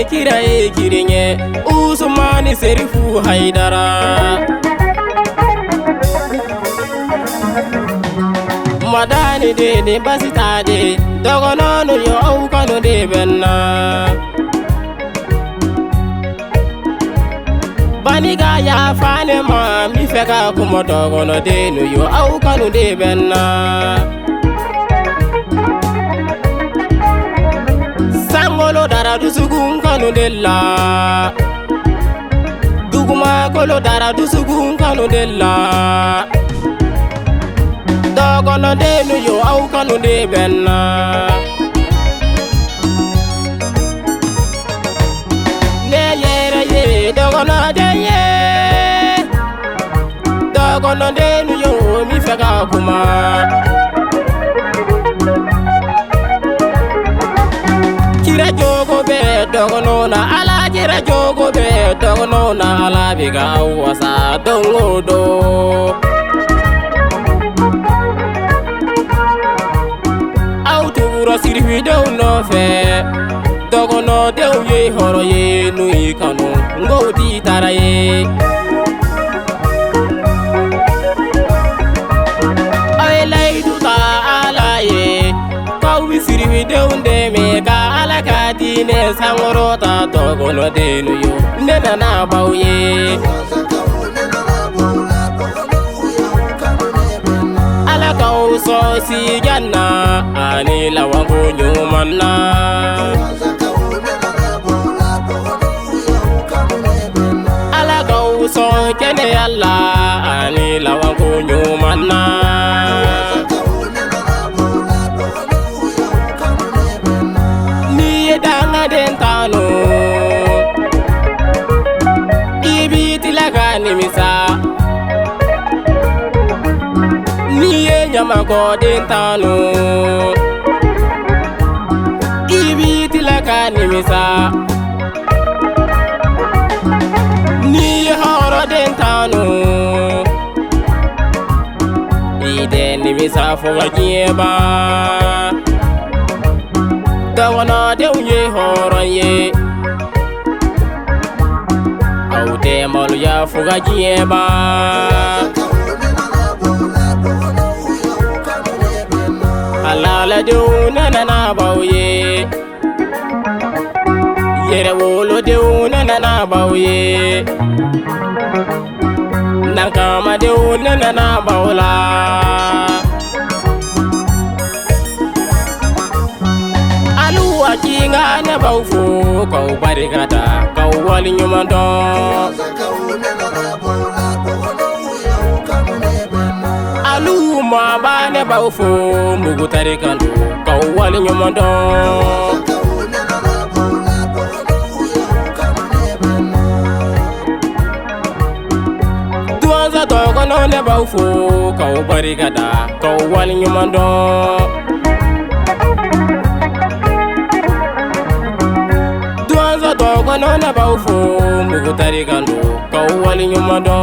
kira kirinye Usmani serifu haidara Madani de basita de Dogono no yo au kanu de benna Baniga ya fane ma mi feka kuma Dogono Denw yo au kanu de benna Sangolo dara dusugun kanu de la Duguma kolo dara dusugun kanu de la Dogono Denw yo au kanu de benna Ne yere ye Dogono Denw Dogono Denw yo mi feka kuma Kira jogo be Dogono na ala kira jogo be Dogono na ala biga wasa dongodo Sirfi Denw no fe Dogono Denw ye horo ye nui kanu ngoti tara ye Ay laydu ta ala ye Kawi Sirfi Denw de me ka ala ka dine sangoro ta Dogono Denw yo nena na baw ye So si janna ani lawango nyumanna Ala go so kene alla ani lawango nyumanna Ni danga dentano Ibiti lagani misa Nyama ko dentano Ibiti laka nimisa Ni horo dentano Ide nimisa foga kieba Dogono Denw ye horo ye Au demolu ya foga kieba Alala Denw nana na baw ye Yere wolo Denw nana na baw ye Nankama Denw nana na baw la Aluwa kinga ne baw fo Kau barikata kau wali nyumando Ma ba ne ba fo mugu tare kandu ka wali nyumando Duanza Dogono ne ba fo ka barikada ka wali nyumando Duanza Dogono ne ba fo mugu tare kandu ka wali nyumando